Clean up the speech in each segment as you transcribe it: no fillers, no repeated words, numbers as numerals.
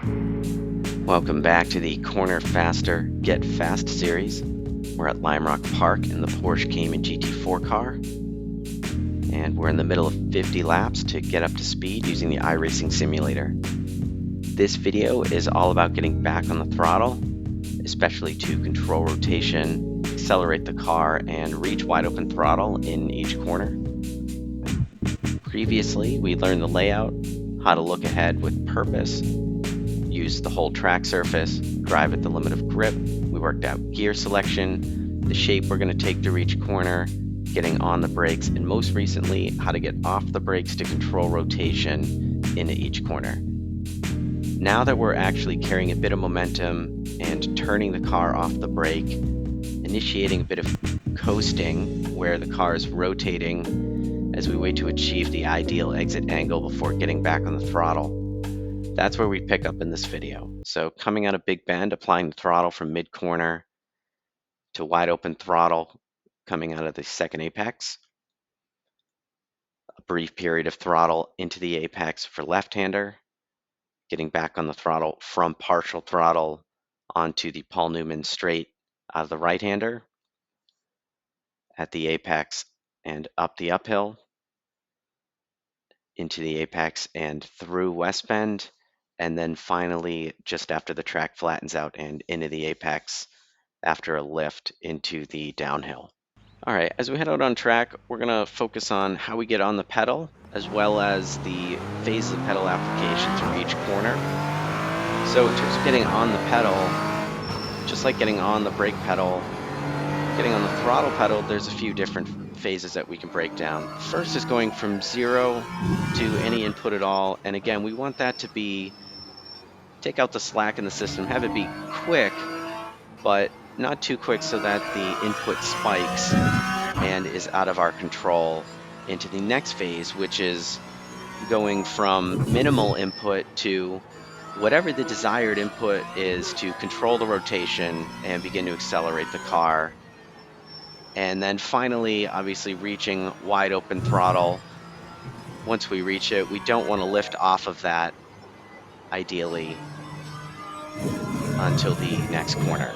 Welcome back to the Corner Faster, Get Fast series. We're at Lime Rock Park in the Porsche Cayman GT4 car. And we're in the middle of 50 laps to get up to speed using the iRacing simulator. This video is all about getting back on the throttle, especially to control rotation, accelerate the car, and reach wide open throttle in each corner. Previously, we learned the layout, how to look ahead with purpose, use the whole track surface, drive at the limit of grip. We worked out gear selection, the shape we're going to take to reach corner, getting on the brakes, and most recently, how to get off the brakes to control rotation into each corner. Now that we're actually carrying a bit of momentum and turning the car off the brake, initiating a bit of coasting where the car is rotating as we wait to achieve the ideal exit angle before getting back on the throttle. That's where we pick up in this video. So coming out of Big Bend, applying the throttle from mid-corner to wide open throttle coming out of the second apex. A brief period of throttle into the apex for left-hander, getting back on the throttle from partial throttle onto the Paul Newman straight out of the right-hander at the apex and up the uphill into the apex and through West Bend, and then finally just after the track flattens out and into the apex after a lift into the downhill. All right, as we head out on track, we're gonna focus on how we get on the pedal as well as the phase of pedal application through each corner. So in terms of getting on the pedal, just like getting on the brake pedal, getting on the throttle pedal, there's a few different phases that we can break down. First is going from 0 to any input at all, and again, we want that to be, take out the slack in the system, have it be quick, but not too quick so that the input spikes and is out of our control, into the next phase, which is going from minimal input to whatever the desired input is to control the rotation and begin to accelerate the car. And then finally, obviously, reaching wide open throttle. Once we reach it, we don't want to lift off of that, ideally, until the next corner.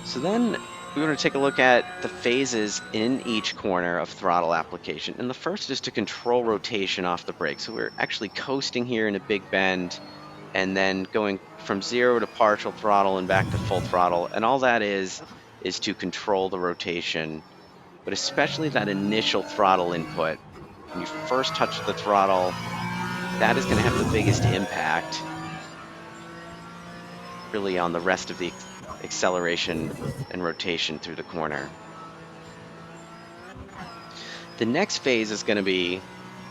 So then we're going to take a look at the phases in each corner of throttle application. And the first is to control rotation off the brake. So we're actually coasting here in a big bend and then going from 0 to partial throttle and back to full throttle. And all that is to control the rotation, but especially that initial throttle input. When you first touch the throttle, that is going to have the biggest impact really on the rest of the acceleration and rotation through the corner. The next phase is going to be,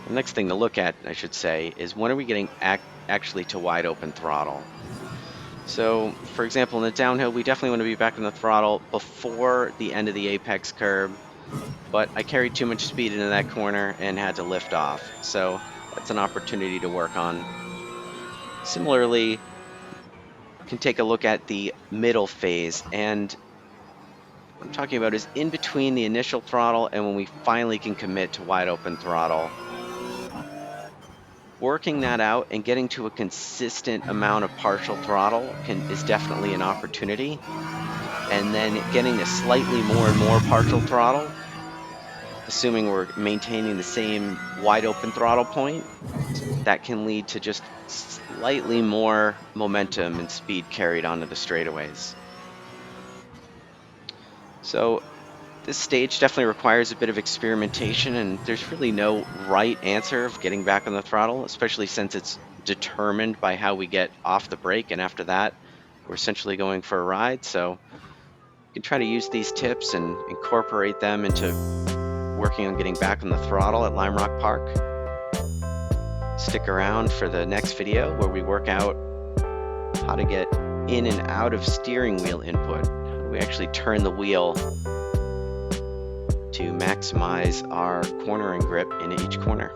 the next thing to look at, I should say, is when are we getting actually to wide open throttle. So, for example, in the downhill, we definitely want to be back on the throttle before the end of the apex curve, but I carried too much speed into that corner and had to lift off. So that's an opportunity to work on. Similarly, you can take a look at the middle phase, and what I'm talking about is in between the initial throttle and when we finally can commit to wide open throttle. Working that out and getting to a consistent amount of partial throttle is definitely an opportunity. And then getting to slightly more and more partial throttle, assuming we're maintaining the same wide open throttle point, that can lead to just slightly more momentum and speed carried onto the straightaways. So this stage definitely requires a bit of experimentation, and there's really no right answer of getting back on the throttle, especially since it's determined by how we get off the brake, and after that, we're essentially going for a ride. So you can try to use these tips and incorporate them into working on getting back on the throttle at Lime Rock Park. Stick around for the next video where we work out how to get in and out of steering wheel input. How do we actually turn the wheel to maximize our cornering grip in each corner.